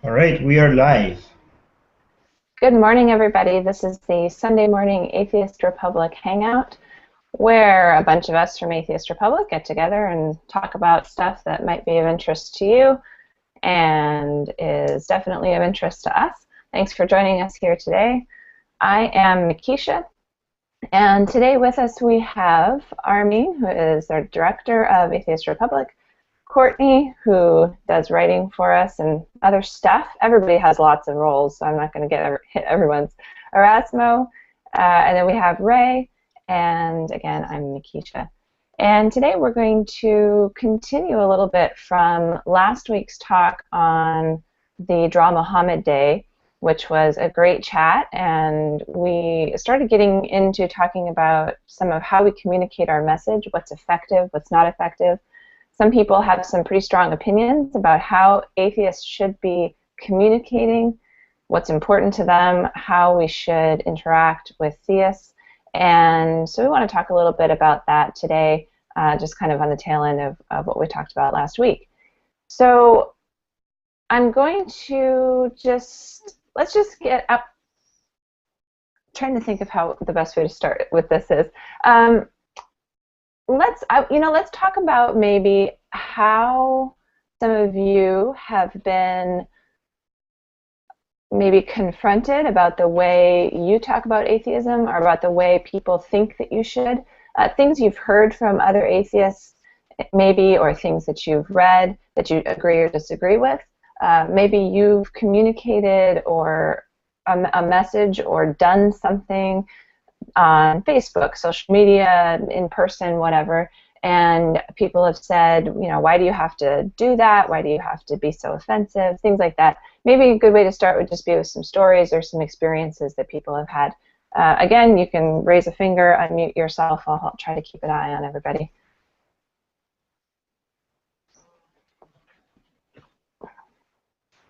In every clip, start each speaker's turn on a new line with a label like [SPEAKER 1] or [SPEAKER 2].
[SPEAKER 1] All right, we are live.
[SPEAKER 2] Good morning, everybody. This is the Sunday morning Atheist Republic Hangout, where a bunch of us from Atheist Republic get together and talk about stuff that might be of interest to you and is definitely of interest to us. Thanks for joining us here today. I am Makisha, and today with us we have Armin, who is our director of Atheist Republic, Courtney, who does writing for us and other stuff. Everybody has lots of roles, so I'm not going to hit everyone's. Erasmo, and then we have Ray, and again, I'm Makisha. And today we're going to continue a little bit from last week's talk on the Draw Muhammad Day, which was a great chat, and we started getting into talking about some of how we communicate our message, what's effective, what's not effective. Some people have some pretty strong opinions about how atheists should be communicating, what's important to them, how we should interact with theists. And so we want to talk a little bit about that today, just kind of on the tail end of what we talked about last week. So I'm going to let's just get up, trying to think of how the best way to start with this is. Let's talk about maybe how some of you have been maybe confronted about the way you talk about atheism or about the way people think that you should. Things you've heard from other atheists maybe, or things that you've read that you agree or disagree with. Maybe you've communicated or a message or done something on Facebook, social media, in person, whatever, and people have said, why do you have to do that? Why do you have to be so offensive? Things like that. Maybe a good way to start would just be with some stories or some experiences that people have had. Again, you can raise a finger, unmute yourself. I'll try to keep an eye on everybody.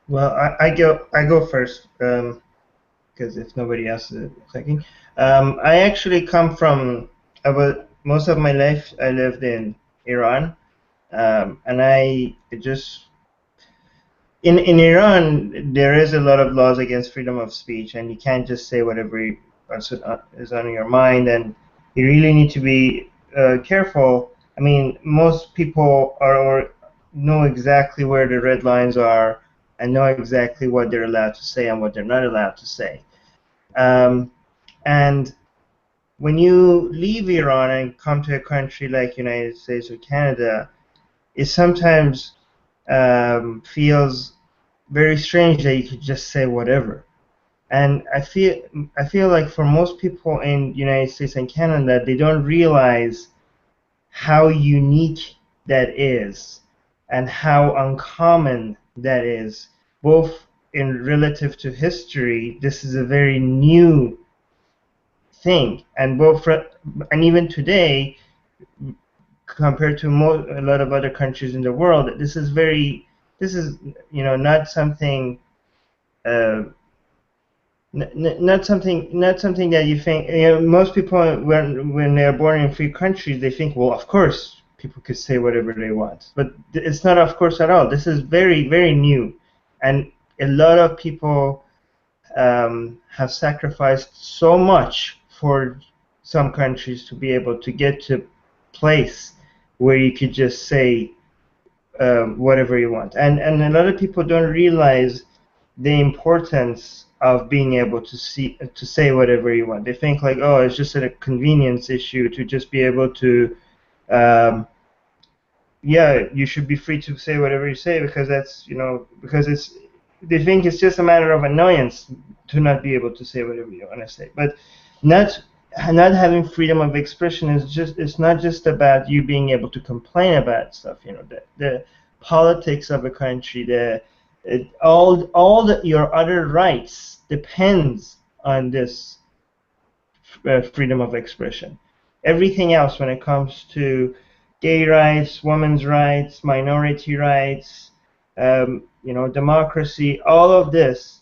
[SPEAKER 1] Well, I go first because if nobody else is talking, I actually come from most of my life I lived in Iran, and I just in Iran there is a lot of laws against freedom of speech, and you can't just say whatever is on your mind, and you really need to be careful. I mean, most people or know exactly where the red lines are and know exactly what they're allowed to say and what they're not allowed to say. And when you leave Iran and come to a country like United States or Canada, it sometimes feels very strange that you could just say whatever. And I feel like for most people in United States and Canada, they don't realize how unique that is and how uncommon that is, both in relative to history. This is a very new thing, and and even today, compared to a lot of other countries in the world, this is not something uh, not something that you think. Most people when they are born in free countries, they think, well, of course people could say whatever they want, but it's not of course at all. This is very, very new, and a lot of people have sacrificed so much for some countries to be able to get to a place where you could just say whatever you want. And a lot of people don't realize the importance of being able to say whatever you want. They think like, oh, it's just a convenience issue to just be able to, yeah, you should be free to say whatever you say because because they think it's just a matter of annoyance to not be able to say whatever you want to say. But not not having freedom of expression it's not just about you being able to complain about stuff. The politics of a country, your other rights depends on this freedom of expression. Everything else, when it comes to gay rights, women's rights, minority rights, democracy, all of this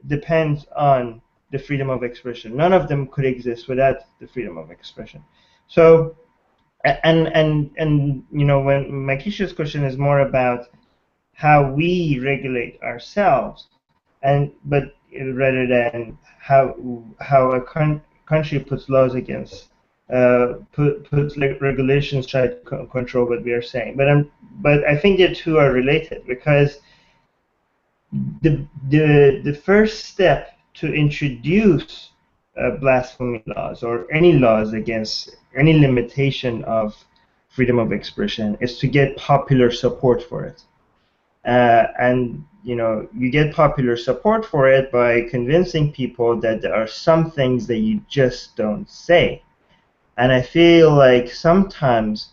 [SPEAKER 1] depends on the freedom of expression. None of them could exist without the freedom of expression. So, and when Makisha's question is more about how we regulate ourselves, but rather than how a country puts laws against puts regulations try to control what we are saying. But I think the two are related, because the first step to introduce blasphemy laws or any laws against any limitation of freedom of expression is to get popular support for it. And you get popular support for it by convincing people that there are some things that you just don't say. And I feel like sometimes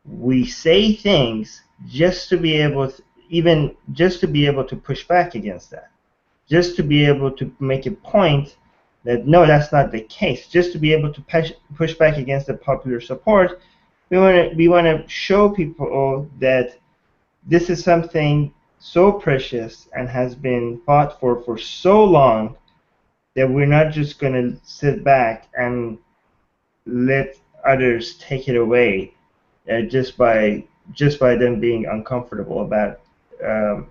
[SPEAKER 1] we say things just to be able to, even just to be able to push back against that, just to be able to make a point that no, that's not the case, just to be able to push back against the popular support. We want to show people that this is something so precious and has been fought for so long that we're not just going to sit back and let others take it away just by them being uncomfortable about um,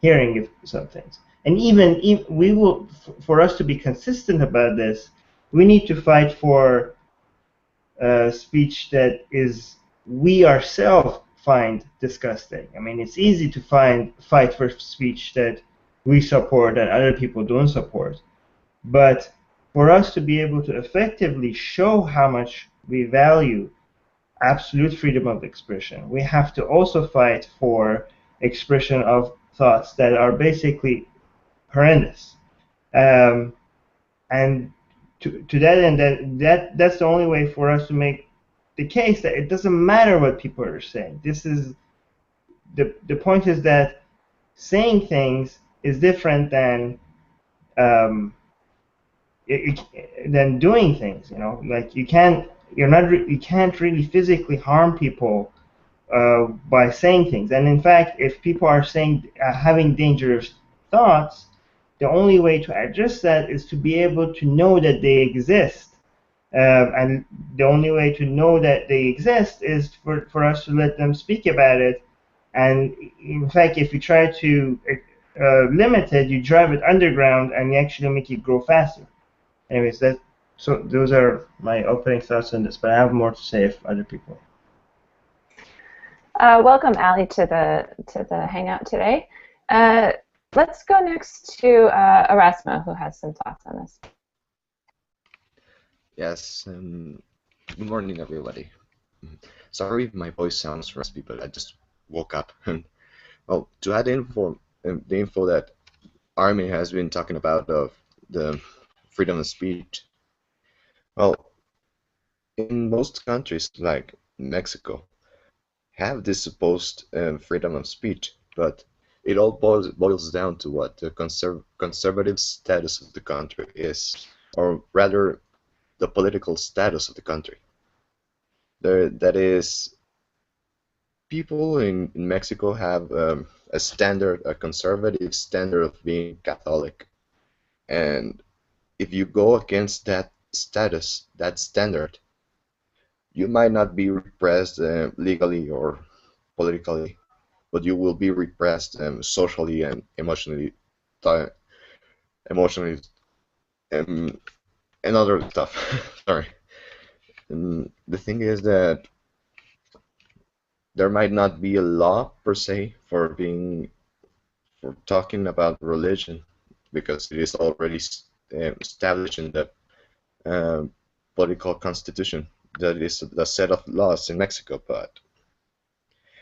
[SPEAKER 1] hearing some things. And even if we will, for us to be consistent about this, we need to fight for speech that is we ourselves find disgusting. I mean, it's easy to fight for speech that we support and other people don't support. But for us to be able to effectively show how much we value absolute freedom of expression, we have to also fight for expression of thoughts that are basically horrendous. Um, and to that end, that's the only way for us to make the case that it doesn't matter what people are saying. This is the point is that saying things is different um, than doing things. Like you can't really physically harm people by saying things. And in fact, if people are having dangerous thoughts, the only way to address that is to be able to know that they exist. And the only way to know that they exist is for us to let them speak about it. And in fact, if you try to limit it, you drive it underground and you actually make it grow faster. Anyways, so those are my opening thoughts on this, but I have more to say if other people.
[SPEAKER 2] Welcome, Ali, to the Hangout today. Let's go next to Erasmo, who has some thoughts on this.
[SPEAKER 3] Yes, good morning, everybody. Sorry if my voice sounds raspy, but I just woke up. Well, to add the info that Armin has been talking about of the freedom of speech. Well, in most countries like Mexico have this supposed freedom of speech, but it all boils down to what the conservative status of the country is, or rather, the political status of the country. That is, people in Mexico have a conservative standard of being Catholic, and if you go against that standard, you might not be repressed legally or politically, but you will be repressed socially and emotionally, emotionally, and other stuff. Sorry. And the thing is that there might not be a law per se for talking about religion, because it is already established in the political constitution. That is the set of laws in Mexico, but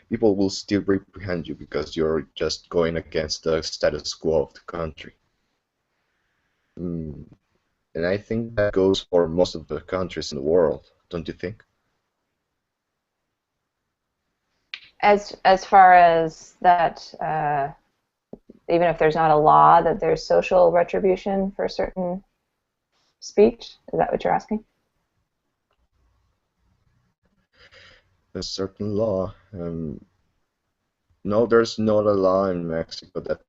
[SPEAKER 3] people will still reprehend you because you're just going against the status quo of the country. And I think that goes for most of the countries in the world, don't you think?
[SPEAKER 2] As far as that, even if there's not a law, that there's social retribution for certain speech? Is that what you're asking?
[SPEAKER 3] A certain law. No, there's not a law in Mexico that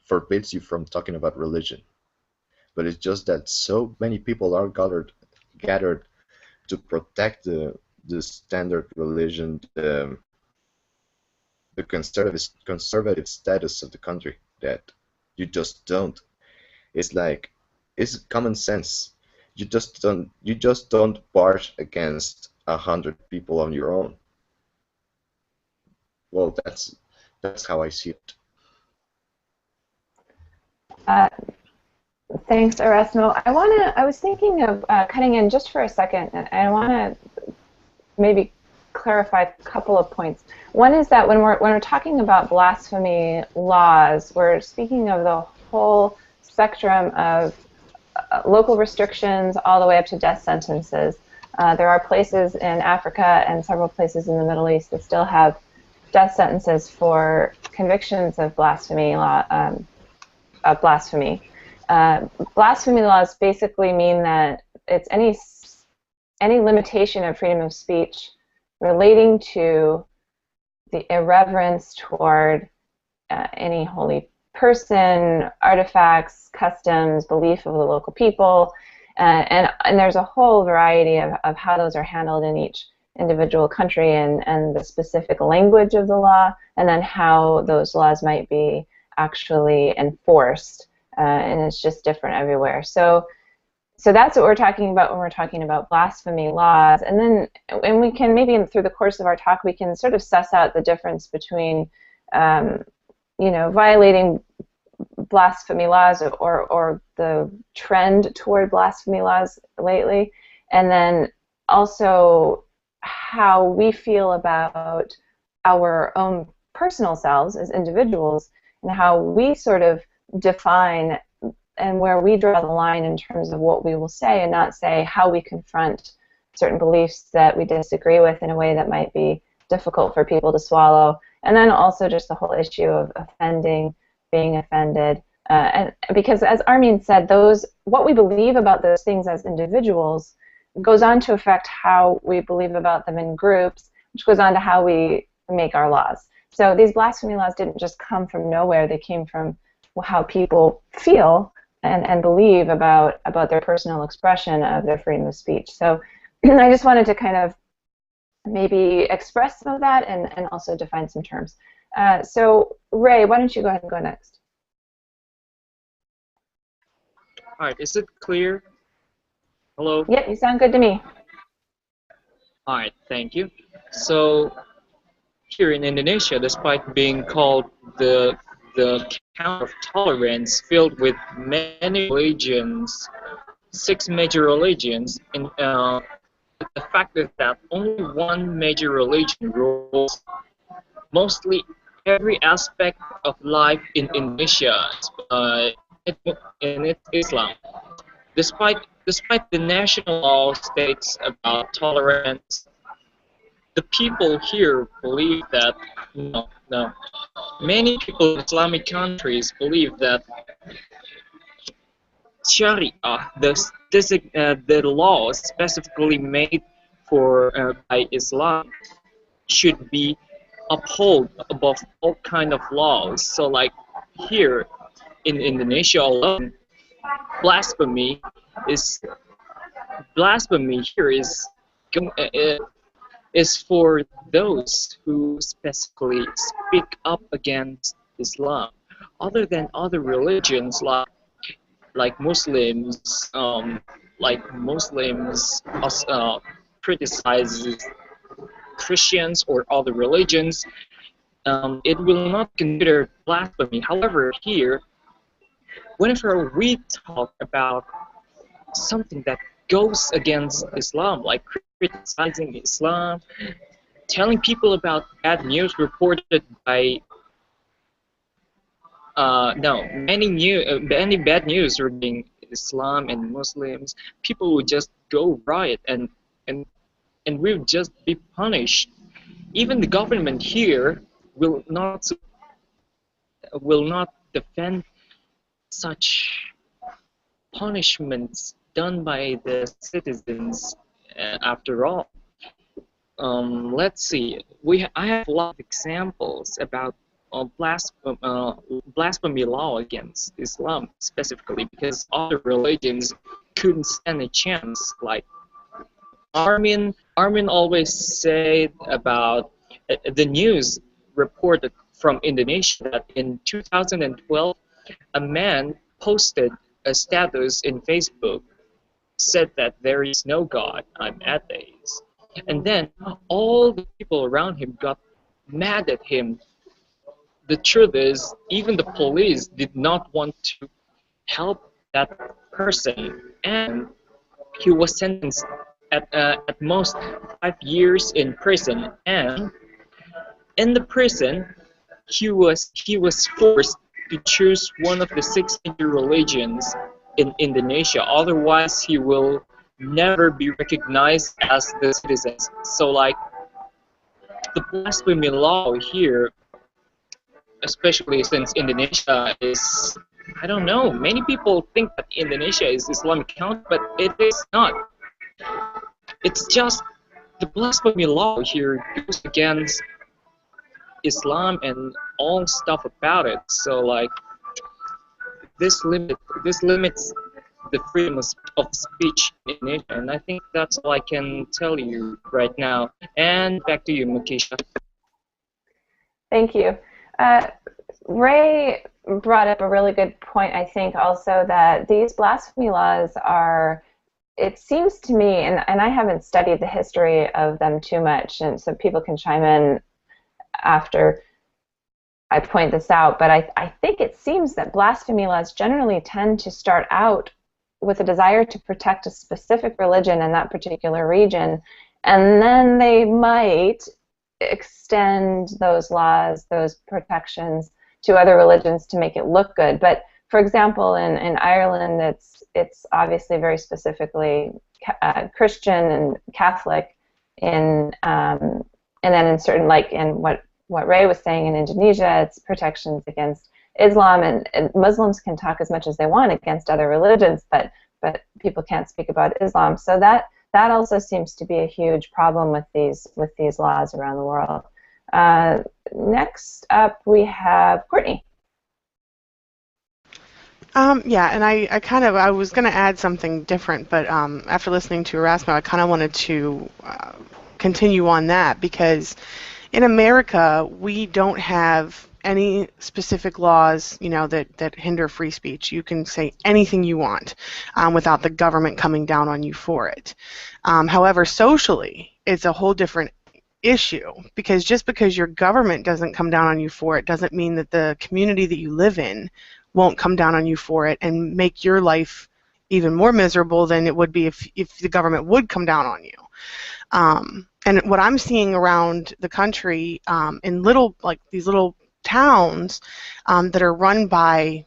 [SPEAKER 3] forbids you from talking about religion. But it's just that so many people are gathered to protect the standard religion, the conservative status of the country that you just don't. It's like, it's common sense. You just don't barge against 100 people on your own. Well, that's how I see it.
[SPEAKER 2] Thanks, Erasmo. I was thinking of cutting in just for a second, and I want to maybe clarify a couple of points. One is that when we're talking about blasphemy laws, we're speaking of the whole spectrum of local restrictions all the way up to death sentences. There are places in Africa and several places in the Middle East that still have death sentences for convictions of blasphemy blasphemy. Blasphemy laws basically mean that it's any limitation of freedom of speech relating to the irreverence toward any holy person, artifacts, customs, belief of the local people, and there's a whole variety of how those are handled in each individual country, and the specific language of the law, and then how those laws might be actually enforced, and it's just different everywhere. So that's what we're talking about when we're talking about blasphemy laws. And we can maybe through the course of our talk we can sort of suss out the difference between violating blasphemy laws or the trend toward blasphemy laws lately, and then also how we feel about our own personal selves as individuals and how we sort of define and where we draw the line in terms of what we will say and not say, how we confront certain beliefs that we disagree with in a way that might be difficult for people to swallow. And then also just the whole issue of offending, being offended. And because as Armin said, what we believe about those things as individuals goes on to affect how we believe about them in groups, which goes on to how we make our laws. So these blasphemy laws didn't just come from nowhere. They came from how people feel and believe about their personal expression of their freedom of speech. So I just wanted to kind of maybe express some of that and also define some terms. So Ray, why don't you go ahead and go next?
[SPEAKER 4] All right, is it clear? Hello?
[SPEAKER 2] Yep, you sound good to me.
[SPEAKER 4] All right, thank you. So here in Indonesia, despite being called the count of tolerance, filled with many religions, 6 major religions, and the fact is that only one major religion rules mostly every aspect of life in Indonesia, and it's Islam. Despite the national law states about tolerance, the people here believe that no. Many people in Islamic countries believe that Sharia, the laws specifically made by Islam, should be upheld above all kind of laws. So, like here in Indonesia alone, blasphemy here is for those who specifically speak up against Islam. Other than other religions, like Muslims, criticizes Christians or other religions, it will not consider blasphemy. However, here, whenever we talk about something that goes against Islam, like criticizing Islam, telling people about bad news reported by many bad news regarding Islam and Muslims, people would just go riot and will just be punished. Even the government here will not defend such punishments done by the citizens. After all, let's see. I have a lot of examples about blasphemy law against Islam specifically, because other religions couldn't stand a chance. Like Armin always said about the news reported from Indonesia that in 2012, a man posted a status in Facebook, said that there is no God, I'm atheist. And then all the people around him got mad at him. The truth is, even the police did not want to help that person, and he was sentenced at most 5 years in prison. And in the prison, he was forced to choose one of the six major religions in Indonesia. Otherwise, he will never be recognized as the citizens. So, like, the blasphemy law here, especially since Indonesia is, I don't know, many people think that Indonesia is Islamic country, but it is not. It's just the blasphemy law here goes against Islam and all stuff about it. So, like, this limits the freedom of speech in Indonesia, and I think that's all I can tell you right now. And back to you, Makisha.
[SPEAKER 2] Thank you. Ray brought up a really good point, I think, also that these blasphemy laws are, it seems to me, and I haven't studied the history of them too much, and so people can chime in after I point this out, but I think it seems that blasphemy laws generally tend to start out with a desire to protect a specific religion in that particular region, and then they might extend those laws, those protections, to other religions to make it look good. But for example, in Ireland, it's obviously very specifically Christian and Catholic, and then in certain, like in what Ray was saying in Indonesia, it's protections against Islam, and Muslims can talk as much as they want against other religions, but people can't speak about Islam. So that also seems to be a huge problem with these laws around the world. Next up, we have Courtney.
[SPEAKER 5] Yeah, and I was going to add something different, but after listening to Erasmo, I kind of wanted to continue on that, because in America, we don't have any specific laws, that hinder free speech. You can say anything you want without the government coming down on you for it. However, socially, it's a whole different issue, because just because your government doesn't come down on you for it doesn't mean that the community that you live in won't come down on you for it and make your life even more miserable than it would be if the government would come down on you. And what I'm seeing around the country in these little towns that are run by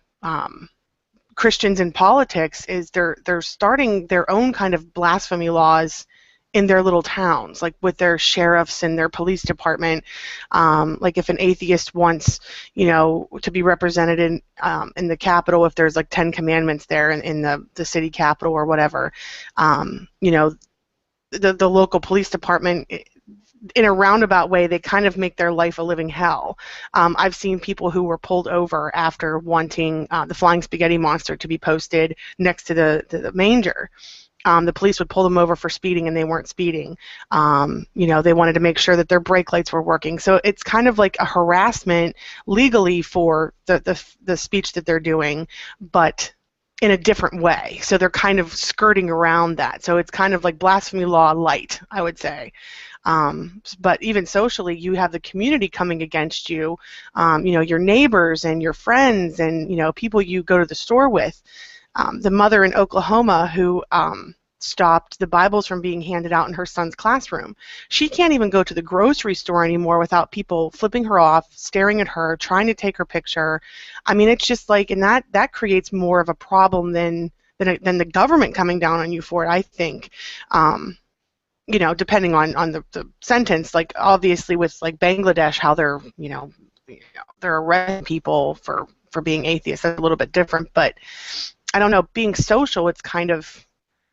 [SPEAKER 5] Christians in politics is they're starting their own kind of blasphemy laws in their little towns, like with their sheriffs and their police department. Like if an atheist wants, to be represented in the Capitol, if there's like 10 commandments there in the city capitol or whatever, the local police department, in a roundabout way, they kind of make their life a living hell. I've seen people who were pulled over after wanting the flying spaghetti monster to be posted next to the manger. The police would pull them over for speeding, and they weren't speeding. They wanted to make sure that their brake lights were working. So it's kind of like a harassment legally for the speech that they're doing, but in a different way. So they're kind of skirting around that. So it's kind of like blasphemy law light, I would say. But even socially, you have the community coming against you, your neighbors and your friends and, people you go to the store with. The mother in Oklahoma who stopped the Bibles from being handed out in her son's classroom. She can't even go to the grocery store anymore without people flipping her off, staring at her, trying to take her picture. I mean, it's just like, and that creates more of a problem than the government coming down on you for it, I think. Depending on the sentence, like obviously with like Bangladesh, how they're arresting people for being atheists, that's a little bit different. But I don't know, being social, it's kind of,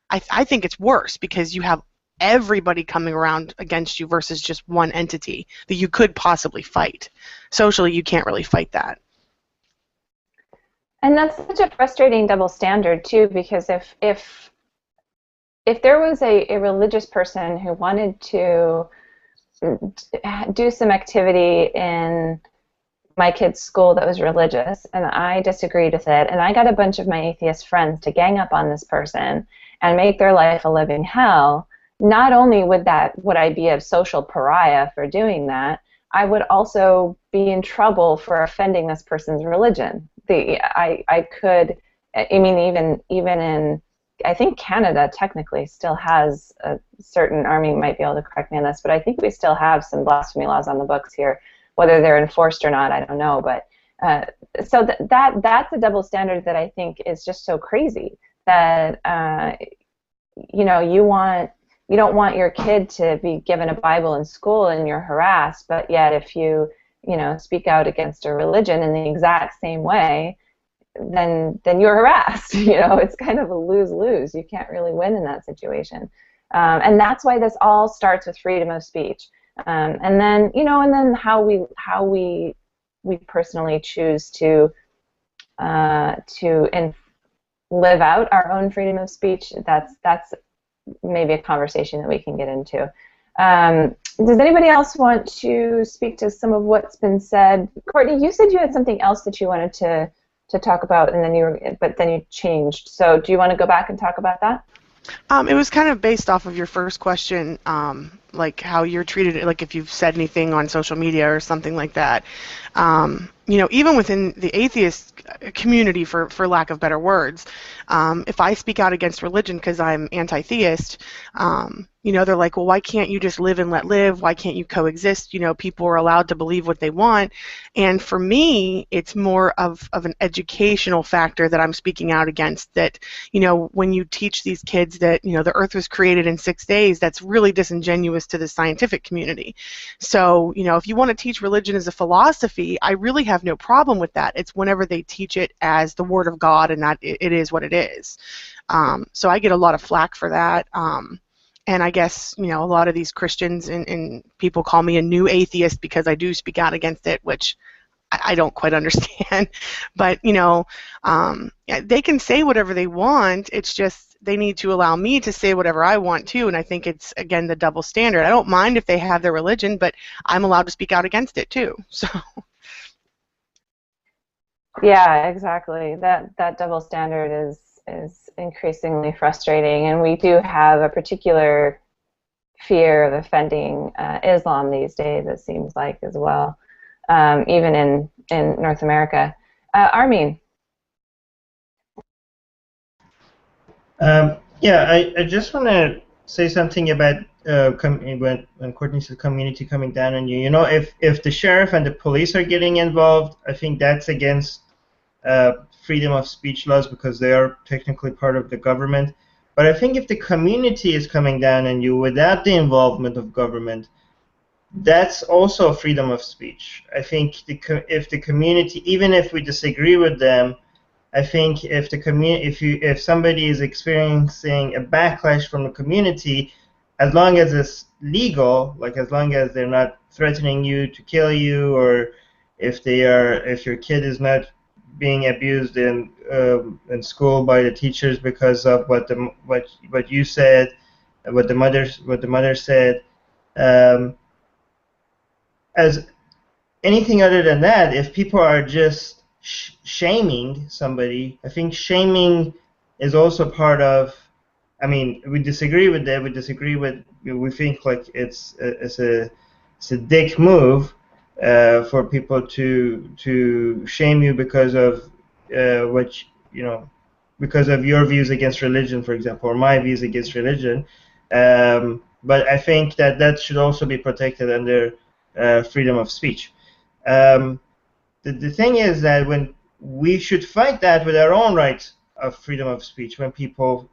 [SPEAKER 5] I think it's worse because you have everybody coming around against you versus just one entity that you could possibly fight. Socially, you can't really fight that.
[SPEAKER 2] And that's such a frustrating double standard too, because if there was a religious person who wanted to do some activity in my kid's school that was religious, and I disagreed with it, and I got a bunch of my atheist friends to gang up on this person and make their life a living hell, not only would I be a social pariah for doing that, I would also be in trouble for offending this person's religion. I mean, even in, I think Canada technically still has a certain, Army might be able to correct me on this, but I think we still have some blasphemy laws on the books here. Whether they're enforced or not, I don't know. But so that's a double standard that I think is just so crazy. That you know, you don't want your kid to be given a Bible in school and you're harassed, but yet if you speak out against a religion in the exact same way, then you're harassed. It's kind of a lose-lose. You can't really win in that situation, and that's why this all starts with freedom of speech. And then how we personally choose to live out our own freedom of speech. That's maybe a conversation that we can get into. Does anybody else want to speak to some of what's been said? Courtney, you said you had something else that you wanted to talk about, and then you changed. So do you want to go back and talk about that?
[SPEAKER 5] It was kind of based off of your first question, like how you're treated, like if you've said anything on social media or something like that. Even within the atheist community, for lack of better words, if I speak out against religion because I'm anti-theist, they're like, well, why can't you just live and let live? Why can't you coexist? People are allowed to believe what they want. And for me, it's more of an educational factor that I'm speaking out against, that, when you teach these kids that, the earth was created in 6 days, that's really disingenuous to the scientific community. So, if you want to teach religion as a philosophy, I really have no problem with that. It's whenever they teach it as the Word of God and that it is what it is. So I get a lot of flack for that. And I guess, a lot of these Christians and people call me a new atheist because I do speak out against it, which I don't quite understand. But, they can say whatever they want. It's just they need to allow me to say whatever I want to. And I think it's, again, the double standard. I don't mind if they have their religion, but I'm allowed to speak out against it too. So.
[SPEAKER 2] Yeah, exactly. That double standard is increasingly frustrating, and we do have a particular fear of offending Islam these days, it seems like, as well, even in North America. Armin.
[SPEAKER 1] I just want to say something about when Courtney said community coming down on you. If the sheriff and the police are getting involved, I think that's against freedom of speech laws because they are technically part of the government. But I think if the community is coming down on you without the involvement of government, that's also freedom of speech. I think if the community, even if we disagree with them, I think if somebody is experiencing a backlash from the community, as long as it's legal, like as long as they're not threatening you to kill you, or if your kid is not being abused in school by the teachers because of what you said, what the mother said, as anything other than that, if people are just shaming somebody, I think shaming is also part of. I mean, we disagree with that. We think like it's a dick move. For people to shame you because of because of your views against religion, for example, or my views against religion. But I think that should also be protected under freedom of speech. The thing is that when we should fight that with our own rights of freedom of speech, when people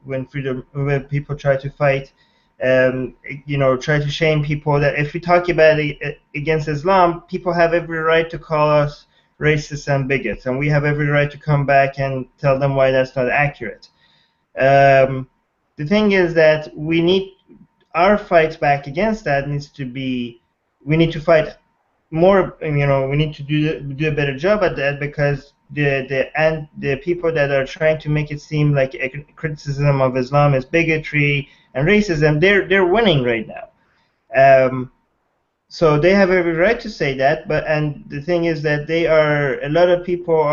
[SPEAKER 1] try to fight. Try to shame people, that if we talk about it against Islam, people have every right to call us racist and bigots, and we have every right to come back and tell them why that's not accurate. The thing is that we need our fight back against that we need to fight more. We need to do a better job at that, because the people that are trying to make it seem like a criticism of Islam is bigotry and racism, they're winning right now. So they have every right to say that, and the thing is that a lot of people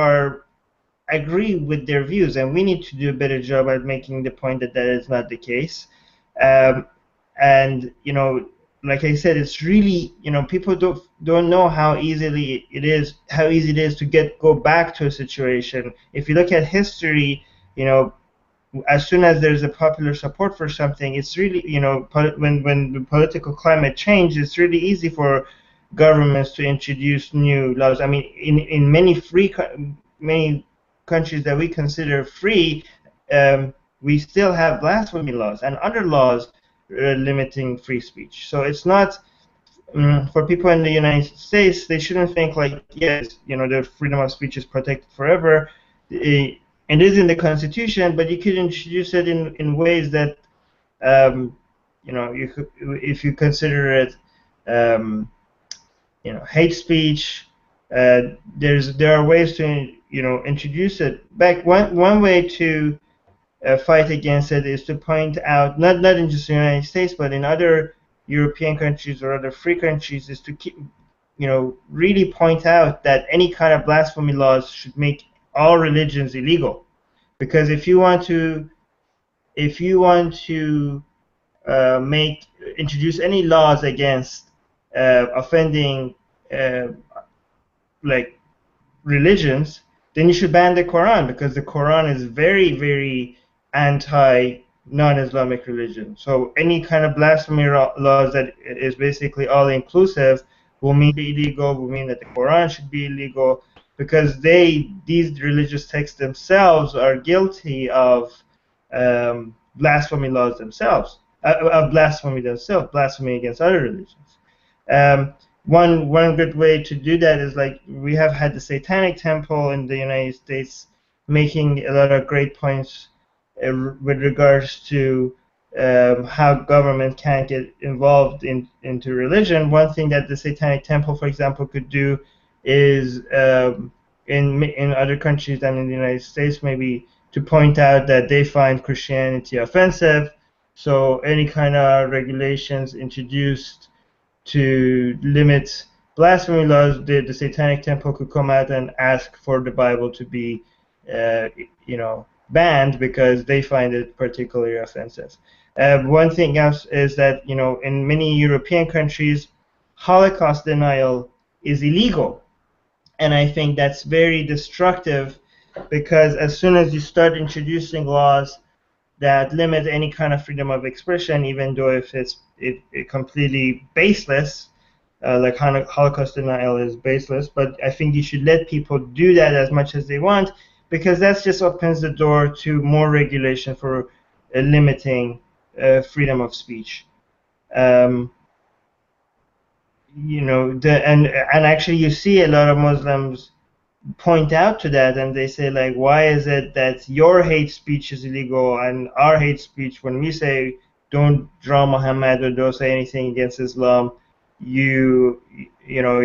[SPEAKER 1] agree with their views, and we need to do a better job at making the point that that is not the case. Um, and like I said, it's really, people don't know how easy it is to go back to a situation. If you look at history, as soon as there's a popular support for something, it's really, when the political climate changes, it's really easy for governments to introduce new laws. I mean, in many countries that we consider free, we still have blasphemy laws and other laws limiting free speech. So it's not, for people in the United States, they shouldn't think like, yes, the freedom of speech is protected forever. It is in the Constitution, but you could introduce it in ways that, if you consider it, hate speech. There are ways to introduce it. One way to fight against it is to point out, not in just the United States, but in other European countries or other free countries, is to keep, really point out that any kind of blasphemy laws should make all religions illegal. Because if you want to introduce any laws against offending like religions, then you should ban the Quran, because the Quran is very, very anti non-Islamic religion. So any kind of blasphemy laws that is basically all inclusive will mean illegal, will mean that the Quran should be illegal, because these religious texts themselves are guilty of blasphemy laws themselves, blasphemy against other religions. One good way to do that is, like, we have had the Satanic Temple in the United States making a lot of great points with regards to how government can't get involved into religion. One thing that the Satanic Temple, for example, could do is, in other countries than in the United States, maybe to point out that they find Christianity offensive. So any kind of regulations introduced to limit blasphemy laws, the Satanic Temple could come out and ask for the Bible to be, banned, because they find it particularly offensive. One thing else is that, in many European countries, Holocaust denial is illegal. And I think that's very destructive, because as soon as you start introducing laws that limit any kind of freedom of expression, even though if it's completely baseless, like Holocaust denial is baseless, but I think you should let people do that as much as they want, because that just opens the door to more regulation for limiting freedom of speech. And actually you see a lot of Muslims point out to that, and they say, like, why is it that your hate speech is illegal and our hate speech, when we say don't draw Muhammad or don't say anything against Islam, you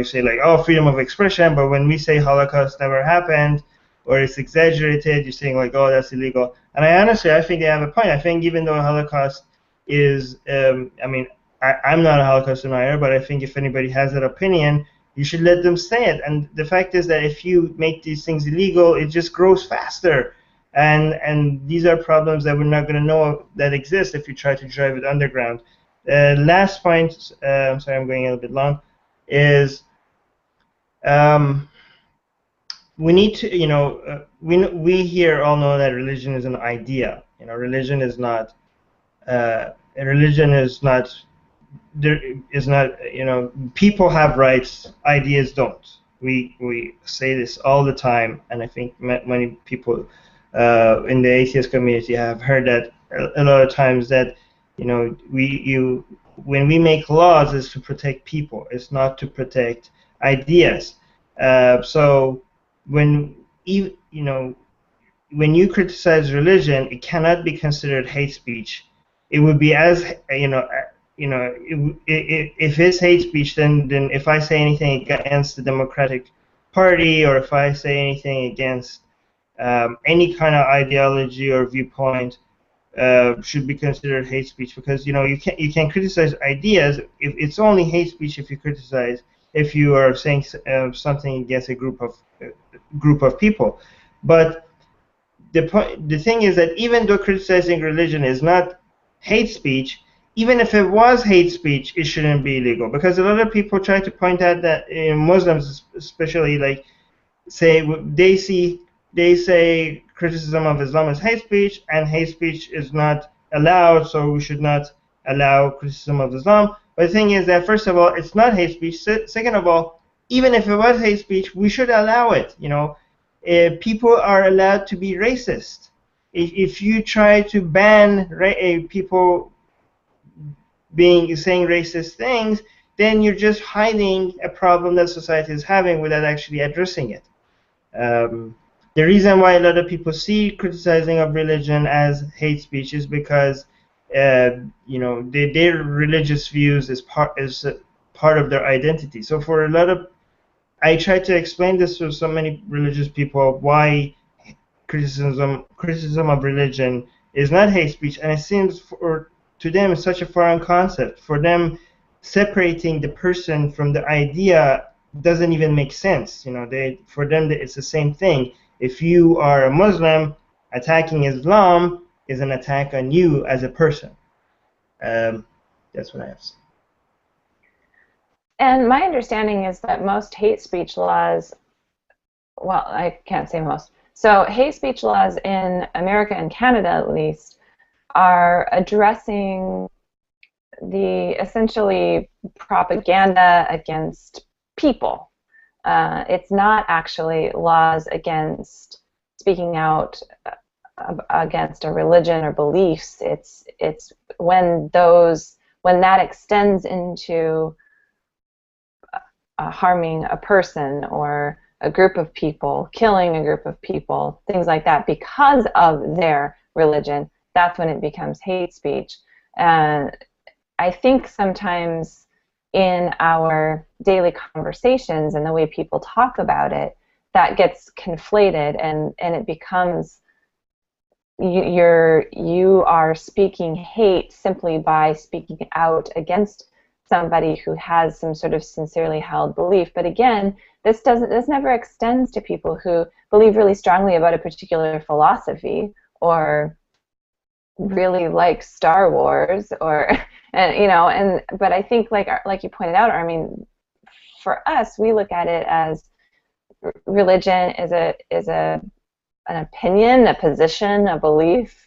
[SPEAKER 1] say, like, oh, freedom of expression, but when we say Holocaust never happened or it's exaggerated, you're saying, like, oh, that's illegal. And I think they have a point. I think even though Holocaust is, I'm not a Holocaust denier, but I think if anybody has that opinion, you should let them say it. And the fact is that if you make these things illegal, it just grows faster. And these are problems that we're not going to know that exist if you try to drive it underground. Last point, sorry, I'm going a little bit long, is we need to, we here all know that religion is an idea. Religion is not, there is not, people have rights, ideas don't. We say this all the time, and I think many people in the atheist community have heard that a lot of times, that when we make laws, it's to protect people, it's not to protect ideas. So when you criticize religion, it cannot be considered hate speech. It would be as if it's hate speech, then if I say anything against the Democratic Party, or if I say anything against any kind of ideology or viewpoint, should be considered hate speech, because you can criticize ideas. If it's only hate speech if you criticize, if you are saying something against a group of people. But the thing is that even though criticizing religion is not hate speech, even if it was hate speech, it shouldn't be illegal, because a lot of people try to point out that Muslims especially, like, say they say criticism of Islam is hate speech, and hate speech is not allowed, so we should not allow criticism of Islam. But the thing is that, first of all, it's not hate speech. Second of all, even if it was hate speech, we should allow it. People are allowed to be racist. If you try to ban people saying racist things, then you're just hiding a problem that society is having without actually addressing it. The reason why a lot of people see criticizing of religion as hate speech is because their religious views is part of their identity. So for a lot of, I try to explain this to so many religious people why criticism of religion is not hate speech, and it seems to them it's such a foreign concept. For them, separating the person from the idea doesn't even make sense. For them it's the same thing. If you are a Muslim, attacking Islam is an attack on you as a person. That's what I have to say.
[SPEAKER 2] And my understanding is that most hate speech laws, well, I can't say most. So hate speech laws in America and Canada, at least, are addressing the essentially propaganda against people. It's not actually laws against speaking out against a religion or beliefs. It's when that extends into harming a person or a group of people, killing a group of people, things like that, because of their religion, that's when it becomes hate speech. And I think sometimes in our daily conversations and the way people talk about it, that gets conflated, and it becomes you are speaking hate simply by speaking out against somebody who has some sort of sincerely held belief. But again, this never extends to people who believe really strongly about a particular philosophy or really like Star Wars, or but I think like you pointed out, I mean, for us, we look at it as religion is an opinion, a position, a belief,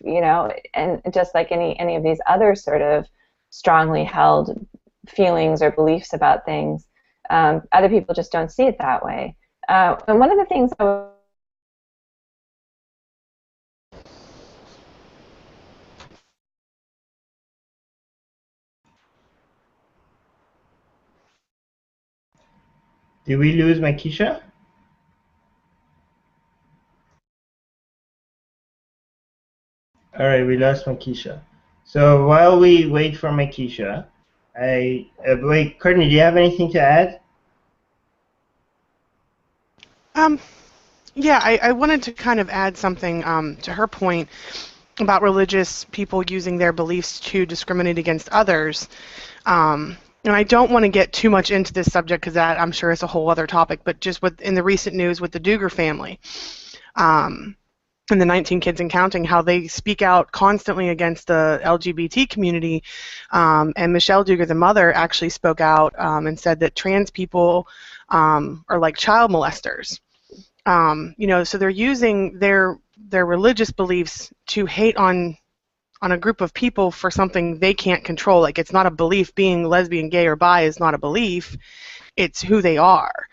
[SPEAKER 2] and just like any of these other sort of strongly held feelings or beliefs about things, other people just don't see it that way. And one of the things
[SPEAKER 1] Did we lose Makisha? All right, we lost Makisha. So while we wait for Makisha, wait, Courtney, do you have anything to add?
[SPEAKER 5] Yeah, I wanted to kind of add something to her point about religious people using their beliefs to discriminate against others. And I don't want to get too much into this subject because that, I'm sure, is a whole other topic, but just in the recent news with the Duger family and the 19 kids and counting, how they speak out constantly against the LGBT community. And Michelle Duger, the mother, actually spoke out and said that trans people are like child molesters. So they're using their religious beliefs to hate on a group of people for something they can't control. Like, it's not a belief. Being lesbian, gay, or bi is not a belief. It's who they are.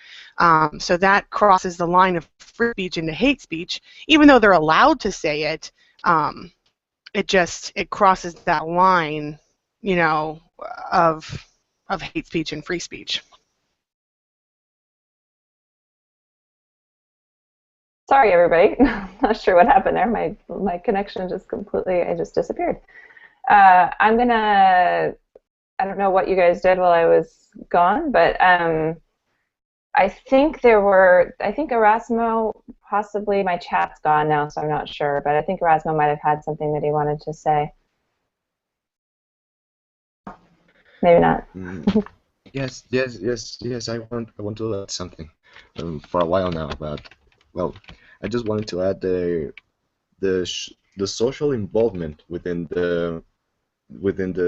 [SPEAKER 5] So that crosses the line of free speech into hate speech. Even though they're allowed to say it, it crosses that line, of hate speech and free speech.
[SPEAKER 2] Sorry, everybody. Not sure what happened there. My connection just disappeared. I don't know what you guys did while I was gone, but I think Erasmo, possibly, my chat's gone now, so I'm not sure, but I think Erasmo might have had something that he wanted to say. Maybe not.
[SPEAKER 3] Yes, yes, yes, yes. I want to add something for a while now, but well, I just wanted to add the social involvement within the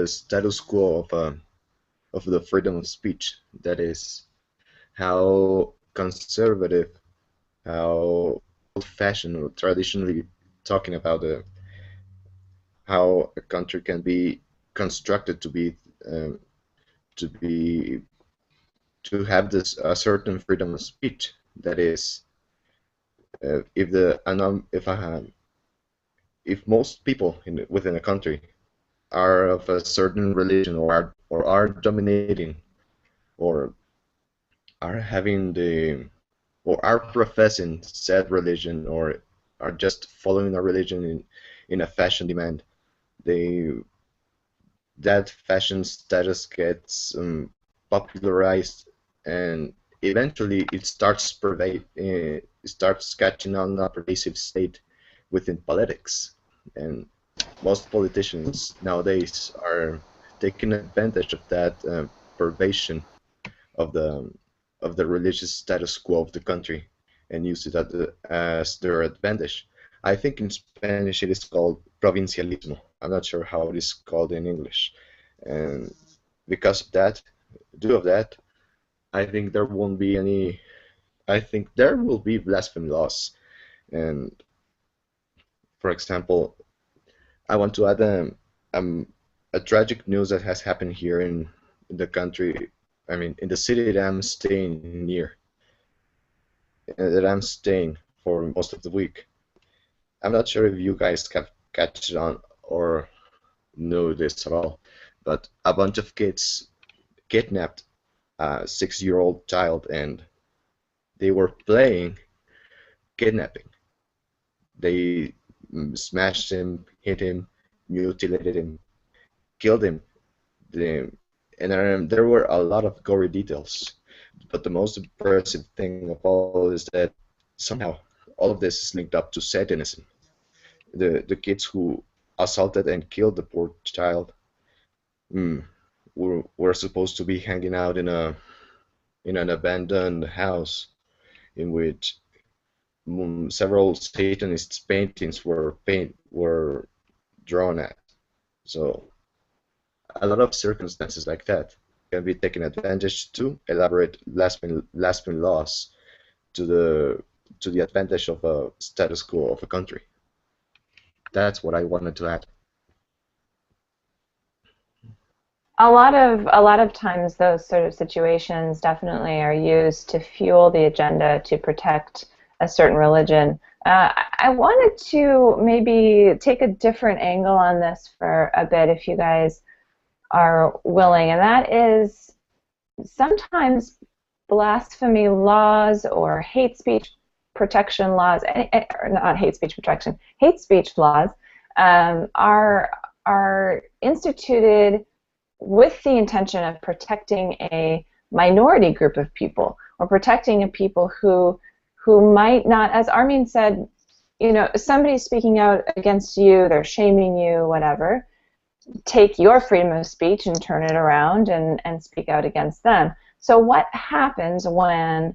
[SPEAKER 3] status quo of the freedom of speech. That is, how conservative, how old-fashioned, or traditionally talking about how a country can be constructed um, to be to have this a certain freedom of speech. That is, if the if most people within a country are of a certain religion or are dominating or are having or are professing said religion or are just following a religion in a fashion demand, they that fashion status gets popularized, and eventually it starts catching on a pervasive state within politics, and most politicians nowadays are taking advantage of that pervasion of the religious status quo of the country and use it as their advantage. I think in Spanish it is called provincialismo. I'm not sure how it is called in English. And because of that, due of that, I think there won't be any. I think there will be blasphemy laws. And for example, I want to add a tragic news that has happened here in the country. I mean, in the city that I'm staying near, that I'm staying for most of the week. I'm not sure if you guys have catch it on or know this at all, but a bunch of kids kidnapped a 6-year-old child, and they were playing kidnapping. They smashed him, hit him, mutilated him, killed him. And there were a lot of gory details. But the most impressive thing of all is that somehow all of this is linked up to Satanism. The kids who assaulted and killed the poor child were supposed to be hanging out in an abandoned house in which several Satanist paintings were drawn at. So a lot of circumstances like that can be taken advantage to elaborate blasphemy laws to the advantage of a status quo of a country. That's what I wanted to add.
[SPEAKER 2] A lot of times those sort of situations definitely are used to fuel the agenda to protect a certain religion. I wanted to maybe take a different angle on this for a bit, if you guys are willing, and that is sometimes blasphemy laws or hate speech protection laws, or not hate speech protection, hate speech laws are instituted with the intention of protecting a minority group of people, or protecting a people who might not, as Armin said, you know, somebody's speaking out against you, they're shaming you, whatever. Take your freedom of speech and turn it around and speak out against them. So what happens when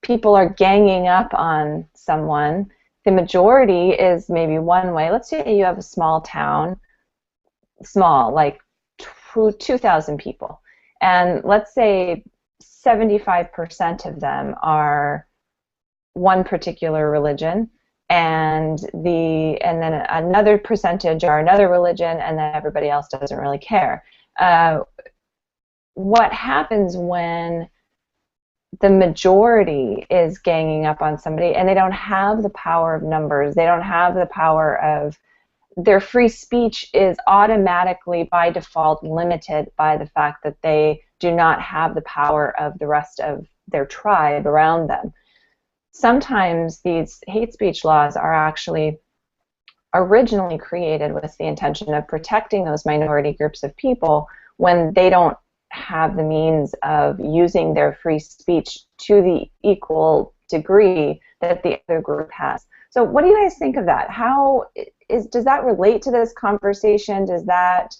[SPEAKER 2] people are ganging up on someone? The majority is maybe one way. Let's say you have a small town, small, like 2,000 people, and let's say 75% of them are one particular religion, and then another percentage are another religion, and then everybody else doesn't really care. What happens when the majority is ganging up on somebody and they don't have the power of numbers, they don't have the power of their free speech is automatically by default limited by the fact that they do not have the power of the rest of their tribe around them. Sometimes these hate speech laws are actually originally created with the intention of protecting those minority groups of people when they don't have the means of using their free speech to the equal degree that the other group has. So what do you guys think of that? Does that relate to this conversation? Does that,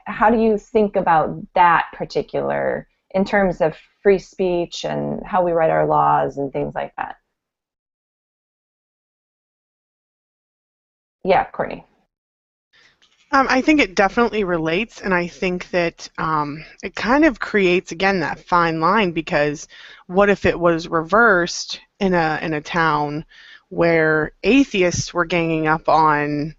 [SPEAKER 2] how do you think about that particular, in terms of free speech and how we write our laws and things like that? Yeah, Courtney.
[SPEAKER 5] I think it definitely relates, and I think that it kind of creates, again, that fine line, because what if it was reversed in a town where atheists were ganging up on,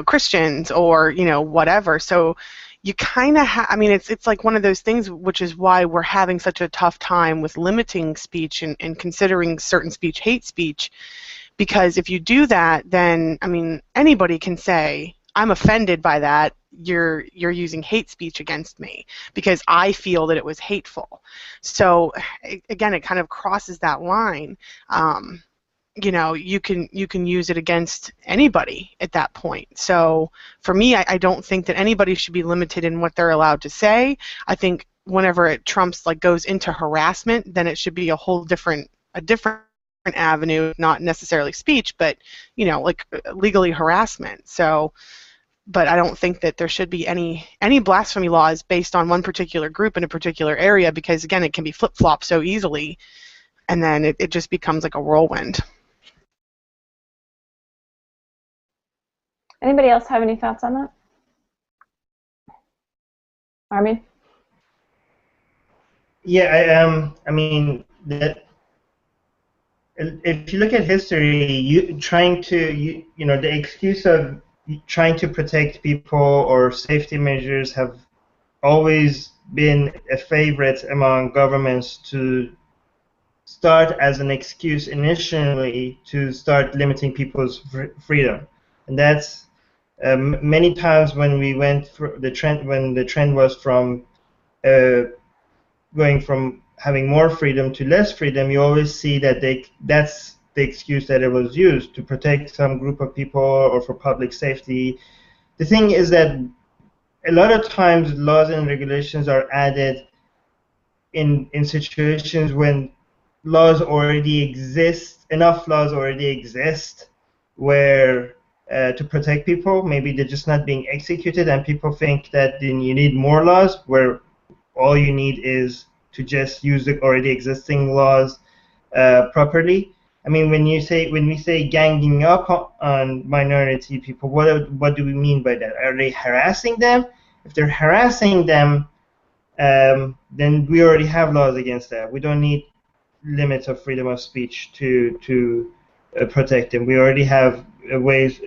[SPEAKER 5] Christians or, whatever. So you kind of I mean, it's like one of those things, which is why we're having such a tough time with limiting speech and considering certain speech hate speech, because if you do that, then, I mean, anybody can say, I'm offended by that. You're using hate speech against me because I feel that it was hateful. So again, it kind of crosses that line. You can use it against anybody at that point. So for me, I don't think that anybody should be limited in what they're allowed to say. I think whenever it trumps, like, goes into harassment, then it should be a different avenue, not necessarily speech, but like legally harassment. So, but I don't think that there should be any blasphemy laws based on one particular group in a particular area, because again, it can be flip-flopped so easily, and then it just becomes like a whirlwind.
[SPEAKER 2] Anybody else have any thoughts on that? Armin?
[SPEAKER 1] Yeah, I mean that. If you look at history, the excuse of trying to protect people or safety measures have always been a favorite among governments to start as an excuse initially to start limiting people's freedom, and that's many times when we went through the trend, when the trend was from going from having more freedom to less freedom, you always see that that's the excuse that it was used to protect some group of people or for public safety. The thing is that a lot of times laws and regulations are added in situations when laws already exist, enough laws already exist where to protect people. Maybe they're just not being executed, and people think that then you need more laws, where all you need is to just use the already existing laws properly. I mean, when we say ganging up on minority people, what do we mean by that? Are they harassing them? If they're harassing them, then we already have laws against that. We don't need limits of freedom of speech to protect them. We already have ways.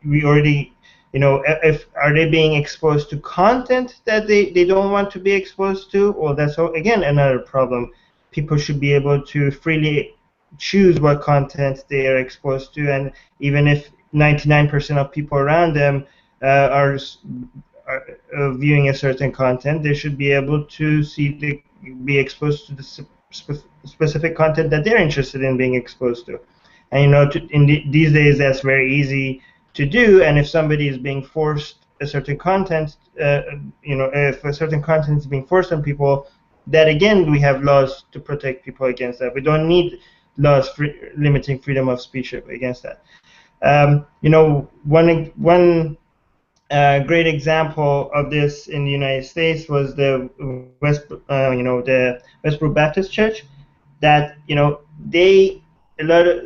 [SPEAKER 1] We already, if are they being exposed to content that they don't want to be exposed to? Well, that's again another problem. People should be able to freely choose what content they are exposed to, and even if 99% of people around them are viewing a certain content, they should be able to be exposed to the specific content that they're interested in being exposed to. And these days that's very easy to do. And if somebody is being forced a certain content, if a certain content is being forced on people, that again we have laws to protect people against that. We don't need laws limiting freedom of speech against that. One great example of this in the United States was the Westbrook Baptist Church. That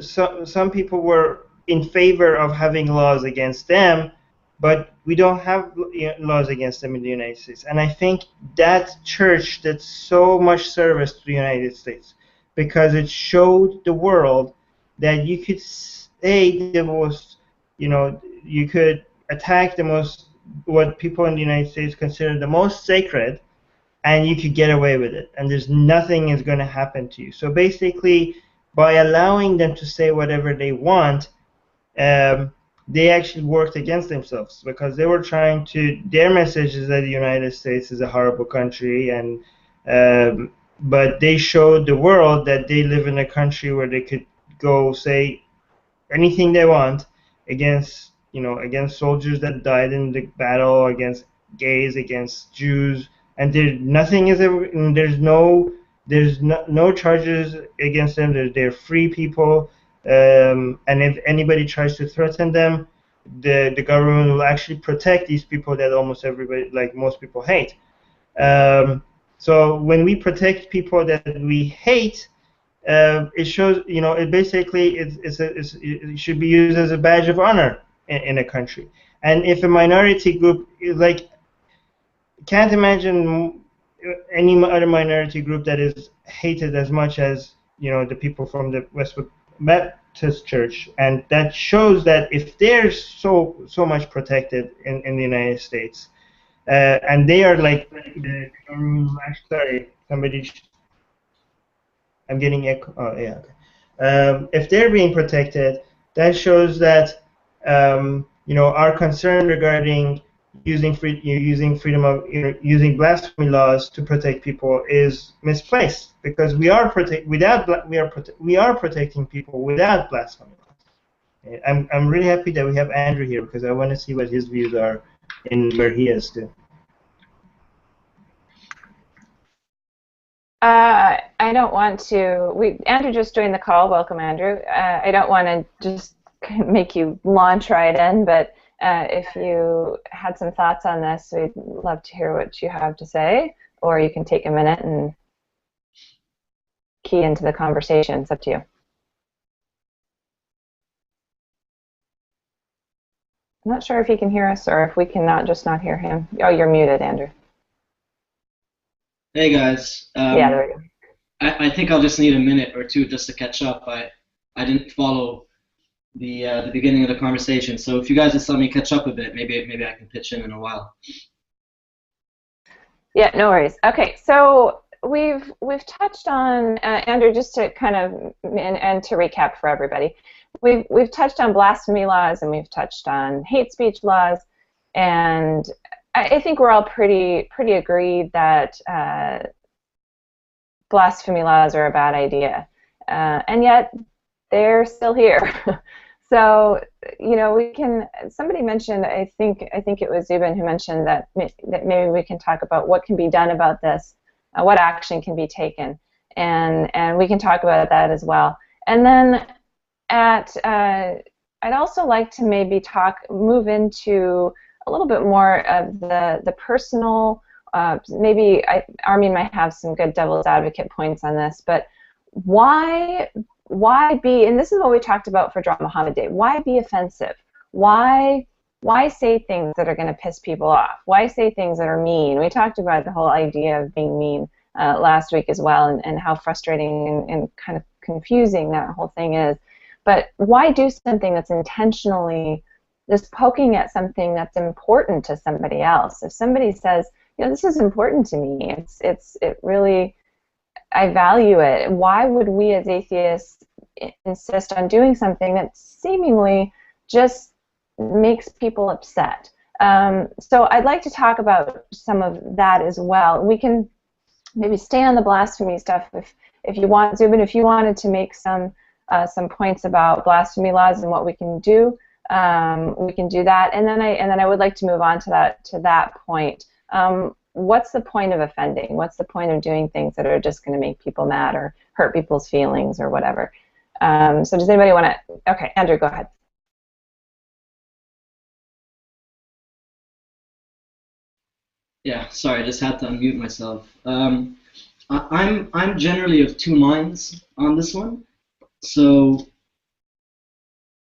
[SPEAKER 1] some people were in favor of having laws against them, but we don't have laws against them in the United States. And I think that church did so much service to the United States because it showed the world that you could say the most, you could attack the most, what people in the United States consider the most sacred, and you could get away with it, and there's nothing is going to happen to you. So basically, by allowing them to say whatever they want, they actually worked against themselves, because they were trying to, their message is that the United States is a horrible country, and but they showed the world that they live in a country where they could go say anything they want against soldiers that died in the battle, against gays, against Jews, and nothing is ever, and there's no charges against them. They're free people, and if anybody tries to threaten them, the government will actually protect these people that almost everybody, like most people, hate. So when we protect people that we hate, it shows, it basically it should be used as a badge of honor in a country. And if a minority group, like, can't imagine any other minority group that is hated as much as the people from the Westwood Baptist Church, and that shows that if they're so much protected in the United States, and they are like the sorry, somebody. I'm getting echo. Oh yeah. Okay. If they're being protected, that shows that our concern regarding using freedom of using blasphemy laws to protect people is misplaced, because we are protecting people without blasphemy laws. I'm really happy that we have Andrew here, because I want to see what his views are in where he is too.
[SPEAKER 2] I don't want to. Andrew just joined the call. Welcome, Andrew. I don't want to just make you launch right in, but if you had some thoughts on this, we'd love to hear what you have to say, or you can take a minute and key into the conversation. It's up to you. I'm not sure if he can hear us or if we can not hear him. Oh, you're muted, Andrew.
[SPEAKER 6] Hey guys.
[SPEAKER 2] Yeah, there we go.
[SPEAKER 6] I think I'll just need a minute or two just to catch up. I didn't follow the beginning of the conversation, so if you guys just let me catch up a bit, maybe I can pitch in a while.
[SPEAKER 2] Yeah, no worries. Okay, so we've touched on Andrew, just to kind of and to recap for everybody, we've touched on blasphemy laws, and we've touched on hate speech laws, and I think we're all pretty agreed that blasphemy laws are a bad idea, and yet they're still here. So we can. Somebody mentioned, I think it was Zubin who mentioned that maybe we can talk about what can be done about this, what action can be taken, and we can talk about that as well. And then I'd also like to maybe move into a little bit more of the personal. Maybe Armin might have some good devil's advocate points on this, but why be, and this is what we talked about for Drop Muhammad Day, why be offensive? Why say things that are going to piss people off? Why say things that are mean? We talked about the whole idea of being mean last week as well, and how frustrating and kind of confusing that whole thing is. But why do something that's intentionally just poking at something that's important to somebody else? If somebody says, this is important to me, it really, I value it, why would we as atheists insist on doing something that seemingly just makes people upset? So I'd like to talk about some of that as well. We can maybe stay on the blasphemy stuff if you want, Zubin, if you wanted to make some points about blasphemy laws and what we can do. We can do that, and then I would like to move on to that point. What's the point of offending? What's the point of doing things that are just going to make people mad or hurt people's feelings or whatever? So does anybody want to? Okay, Andrew, go ahead.
[SPEAKER 6] Yeah, sorry, I just had to unmute myself. I'm generally of two minds on this one. So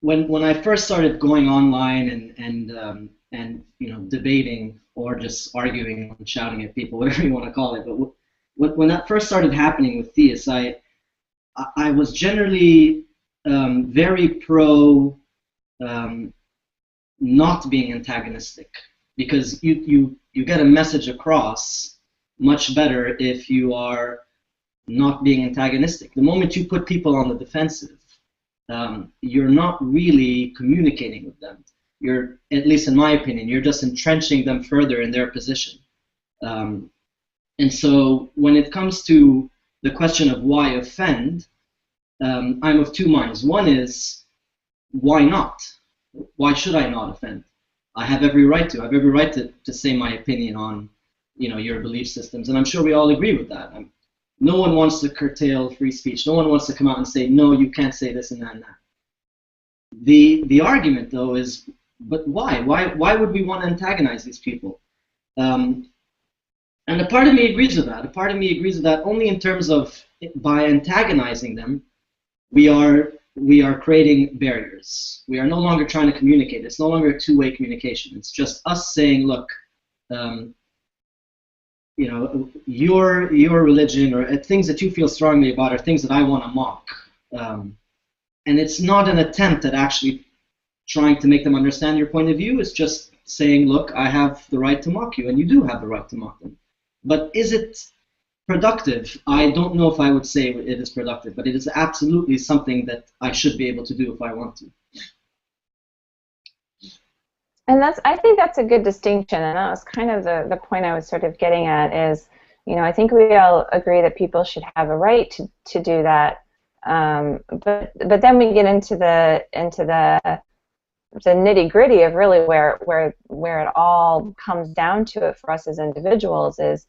[SPEAKER 6] when I first started going online and debating or just arguing and shouting at people, whatever you want to call it, but when that first started happening with theists, I was generally very pro not being antagonistic, because you get a message across much better if you are not being antagonistic. The moment you put people on the defensive, you're not really communicating with them. You're, at least in my opinion, you're just entrenching them further in their position. And so when it comes to the question of why offend, I'm of two minds. One is, why not? Why should I not offend? I have every right to. I have every right to say my opinion on, your belief systems, and I'm sure we all agree with that. No one wants to curtail free speech. No one wants to come out and say, no, you can't say this and that and that. The argument, though, is, but why? Why would we want to antagonize these people? And a part of me agrees with that. A part of me agrees with that only in terms of, by antagonizing them, we are creating barriers. We are no longer trying to communicate. It's no longer a two-way communication. It's just us saying, look, your religion or things that you feel strongly about are things that I want to mock. And it's not an attempt at actually trying to make them understand your point of view. It's just saying, look, I have the right to mock you, and you do have the right to mock them. But is it productive? I don't know if I would say it is productive, but it is absolutely something that I should be able to do if I want to.
[SPEAKER 2] And I think that's a good distinction, and that was kind of the point I was sort of getting at is, I think we all agree that people should have a right to do that, but then we get into the nitty-gritty of really where it all comes down to it for us as individuals is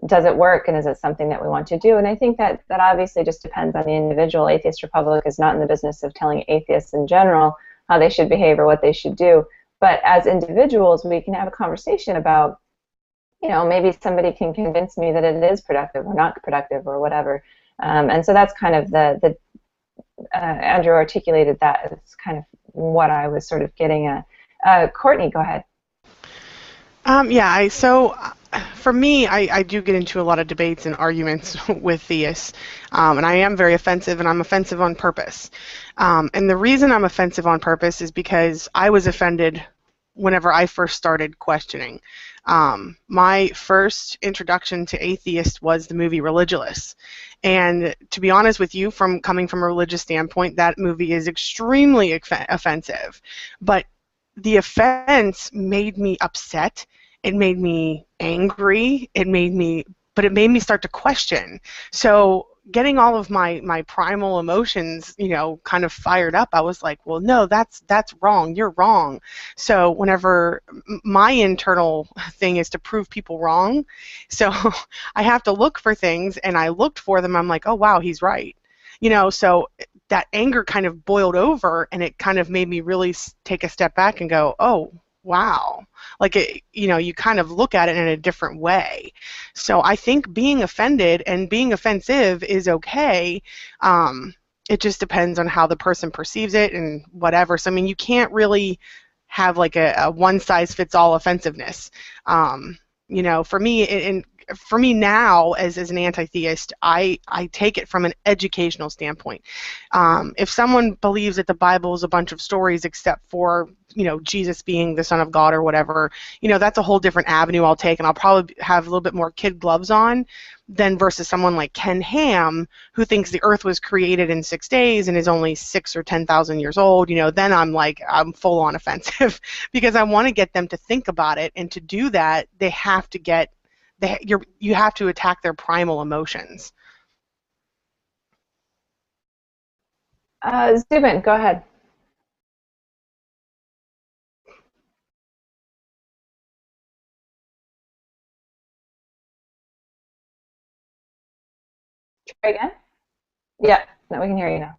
[SPEAKER 2] does it work, and is it something that we want to do? And I think that obviously just depends on the individual. Atheist Republic is not in the business of telling atheists in general how they should behave or what they should do. But as individuals, we can have a conversation about, maybe somebody can convince me that it is productive or not productive or whatever. And so that's kind of the Andrew articulated that as kind of what I was sort of getting at. Courtney, go ahead.
[SPEAKER 5] For me, I do get into a lot of debates and arguments with theists, and I am very offensive, and I'm offensive on purpose. And the reason I'm offensive on purpose is because I was offended whenever I first started questioning. My first introduction to atheist was the movie Religulous. And to be honest with you, coming from a religious standpoint, that movie is extremely offensive. But the offense made me upset. It made me angry. It made me start to question. So getting all of my primal emotions, kind of fired up, I was like, well, no, that's wrong. You're wrong. So whenever my internal thing is to prove people wrong, so I have to look for things, and I looked for them. I'm like, oh, wow, he's right. So that anger kind of boiled over, and it kind of made me really take a step back and go, oh, wow. Like, you kind of look at it in a different way. So I think being offended and being offensive is okay. It just depends on how the person perceives it and whatever. So, I mean, you can't really have like a one-size-fits-all offensiveness. For me now, as an anti-theist, I take it from an educational standpoint. If someone believes that the Bible is a bunch of stories except for, Jesus being the Son of God or whatever, that's a whole different avenue I'll take, and I'll probably have a little bit more kid gloves on than versus someone like Ken Ham, who thinks the Earth was created in 6 days and is only 6 or 10,000 years old. Then I'm full on offensive because I want to get them to think about it, and to do that, they have to you have to attack their primal emotions.
[SPEAKER 2] Zubin, go ahead. Try again? Yeah, no, we can hear you now.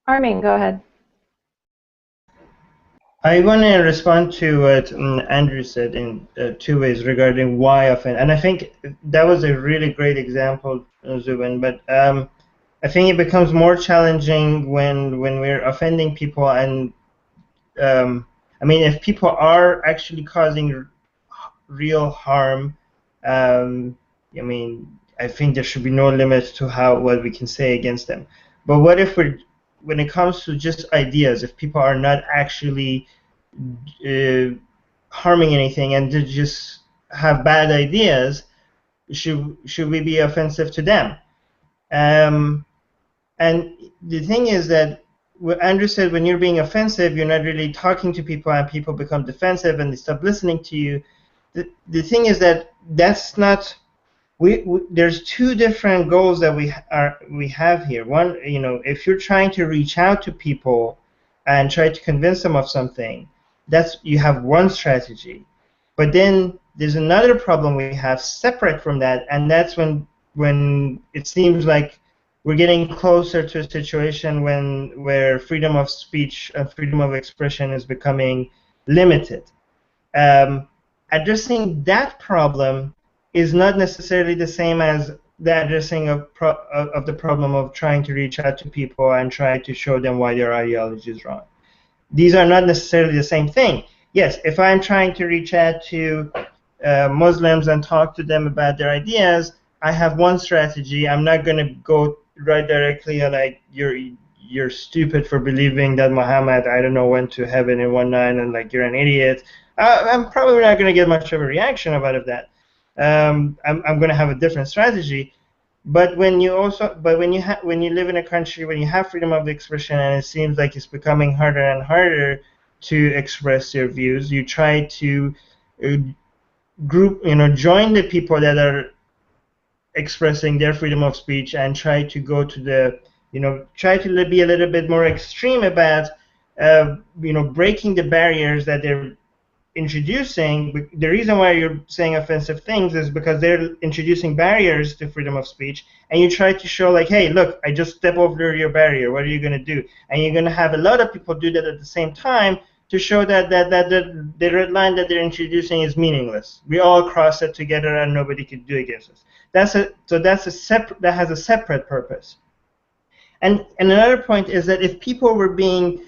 [SPEAKER 2] Armin, go ahead.
[SPEAKER 1] I want to respond to what Andrew said in two ways regarding why offend. And I think that was a really great example, Zubin. But I think it becomes more challenging when we're offending people. And I mean, if people are actually causing real harm, I mean, I think there should be no limit to what we can say against them. But what if when it comes to just ideas, if people are not actually harming anything and they just have bad ideas, should we be offensive to them? And the thing is that what Andrew said, when you're being offensive, you're not really talking to people, and people become defensive and they stop listening to you. The thing is that that's not. There's two different goals that we have here. One, if you're trying to reach out to people and try to convince them of something, you have one strategy. But then there's another problem we have separate from that, and that's when it seems like we're getting closer to a situation where freedom of speech and freedom of expression is becoming limited. Addressing that problem is not necessarily the same as the addressing of the problem of trying to reach out to people and try to show them why their ideology is wrong. These are not necessarily the same thing. Yes, if I'm trying to reach out to Muslims and talk to them about their ideas, I have one strategy. I'm not going to go right directly and like, you're stupid for believing that Muhammad, I don't know, went to heaven in one night, and like you're an idiot. I'm probably not going to get much of a reaction about that. I'm going to have a different strategy. But when you live in a country when you have freedom of expression and it seems like it's becoming harder and harder to express your views, you try to join the people that are expressing their freedom of speech and try to go to try to be a little bit more extreme about breaking the barriers that they're introducing. The reason why you're saying offensive things is because they're introducing barriers to freedom of speech, and you try to show like, hey, look, I just step over your barrier. What are you going to do? And you're going to have a lot of people do that at the same time to show that the red line that they're introducing is meaningless. We all cross it together, and nobody could do against us. That has a separate purpose. And another point is that if people were being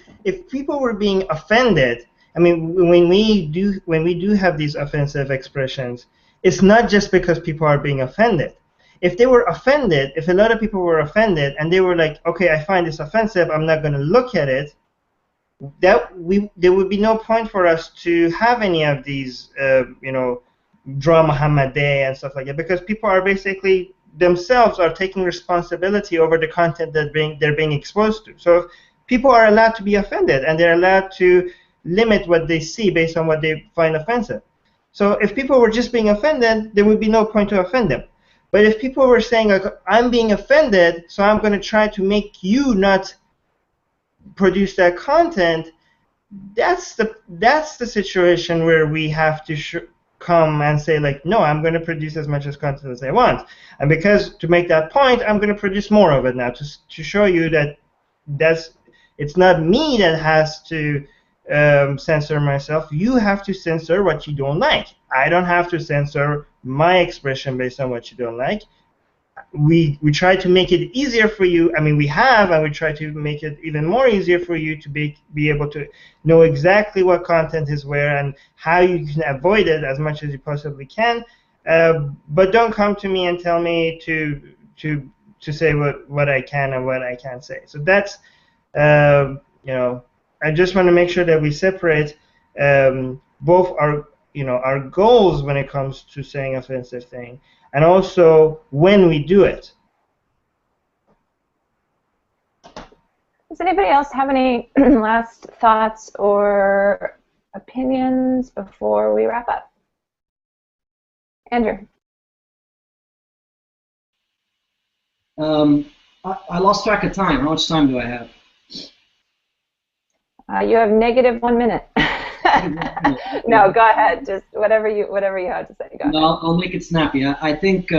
[SPEAKER 1] offended, I mean, when we do have these offensive expressions, it's not just because people are being offended. If they were offended, if a lot of people were offended and they were like, okay, I find this offensive, I'm not going to look at it, there would be no point for us to have any of these, Draw Muhammad Day and stuff like that, because people are basically themselves are taking responsibility over the content that they're being exposed to. So if people are allowed to be offended, and they're allowed to limit what they see based on what they find offensive. So if people were just being offended, there would be no point to offend them. But if people were saying, like, I'm being offended, so I'm going to try to make you not produce that content, that's the situation where we have to come and say, like, no, I'm going to produce as much as content as I want. And because to make that point, I'm going to produce more of it now to show you that it's not me that has to censor myself. You have to censor what you don't like. I don't have to censor my expression based on what you don't like. We try to make it easier for you. I mean, we have, and we try to make it even more easier for you to be able to know exactly what content is where and how you can avoid it as much as you possibly can. But don't come to me and tell me to say what I can and what I can't say. So that's I just want to make sure that we separate both our goals when it comes to saying offensive thing, and also when we do it.
[SPEAKER 2] Does anybody else have any last thoughts or opinions before we wrap up? Andrew.
[SPEAKER 6] I lost track of time. How much time do I have?
[SPEAKER 2] You have -1 minute. No, go ahead. Just whatever you have to say. Go ahead.
[SPEAKER 6] No, I'll make it snappy. I think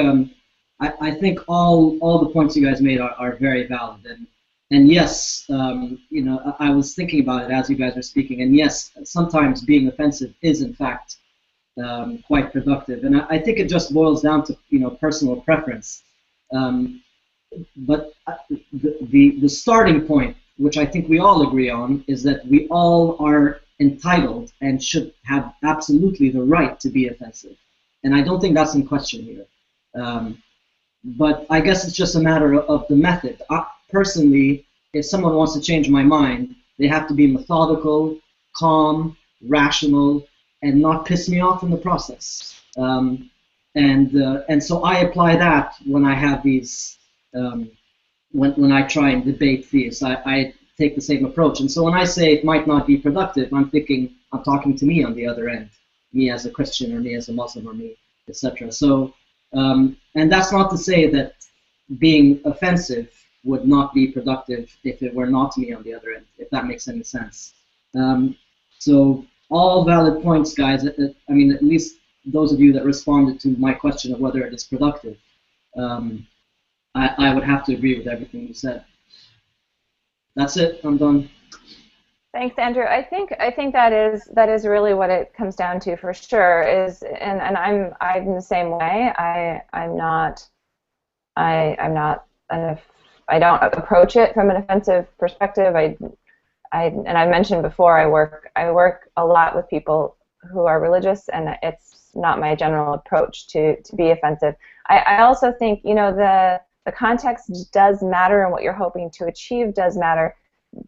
[SPEAKER 6] all the points you guys made are very valid, And yes, you know, I was thinking about it as you guys were speaking, and yes, sometimes being offensive is in fact quite productive, and I think it just boils down to, you know, personal preference. Um, but the starting point, which I think we all agree on, is that we all are entitled and should have absolutely the right to be offensive, and I don't think that's in question here. But I guess it's just a matter of the method. Personally, if someone wants to change my mind, they have to be methodical, calm, rational, and not piss me off in the process. And so I apply that when I have these, when I try and debate theists. I take the same approach. And so when I say it might not be productive, I'm thinking I'm talking to me on the other end, me as a Christian or me as a Muslim or me, etc. So, and that's not to say that being offensive would not be productive if it were not me on the other end, if that makes any sense. So all valid points, guys. I mean, at least those of you that responded to my question of whether it is productive, I would have to agree with everything you said. That's it. I'm done.
[SPEAKER 2] Thanks, Andrew. I think that is really what it comes down to for sure. And I'm the same way. I don't approach it from an offensive perspective. And I mentioned before, I work a lot with people who are religious, and it's not my general approach to be offensive. I also think, you know, the context does matter, and what you're hoping to achieve does matter.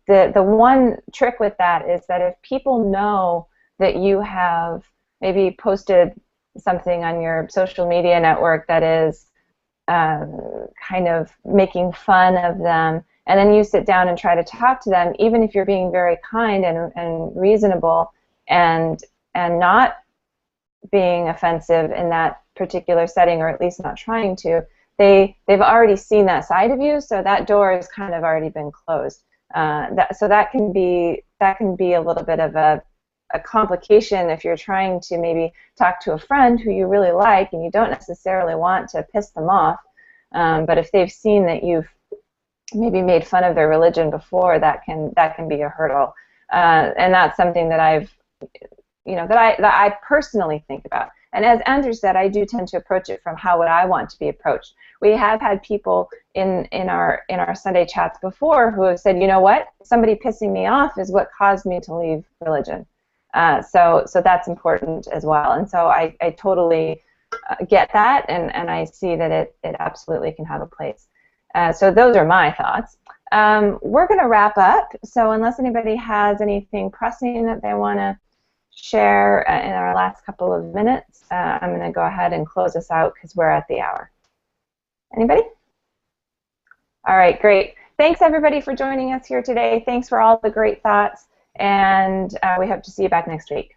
[SPEAKER 2] The one trick with that is that if people know that you have maybe posted something on your social media network that is kind of making fun of them, and then you sit down and try to talk to them, even if you're being very kind and reasonable and not being offensive in that particular setting, or at least not trying to, they've already seen that side of you, so that door has kind of already been closed. So that can be a little bit of a complication if you're trying to maybe talk to a friend who you really like and you don't necessarily want to piss them off, but if they've seen that you've maybe made fun of their religion before, that can be a hurdle, and that's something that that I personally think about. And as Andrew said, I do tend to approach it from how would I want to be approached. We have had people in our Sunday chats before who have said, you know what, somebody pissing me off is what caused me to leave religion. So that's important as well. And so I totally get that, and I see that it absolutely can have a place. So those are my thoughts. We're going to wrap up. So unless anybody has anything pressing that they want to share in our last couple of minutes, I'm going to go ahead and close us out because we're at the hour. Anybody? All right, great. Thanks, everybody, for joining us here today. Thanks for all the great thoughts, and we hope to see you back next week.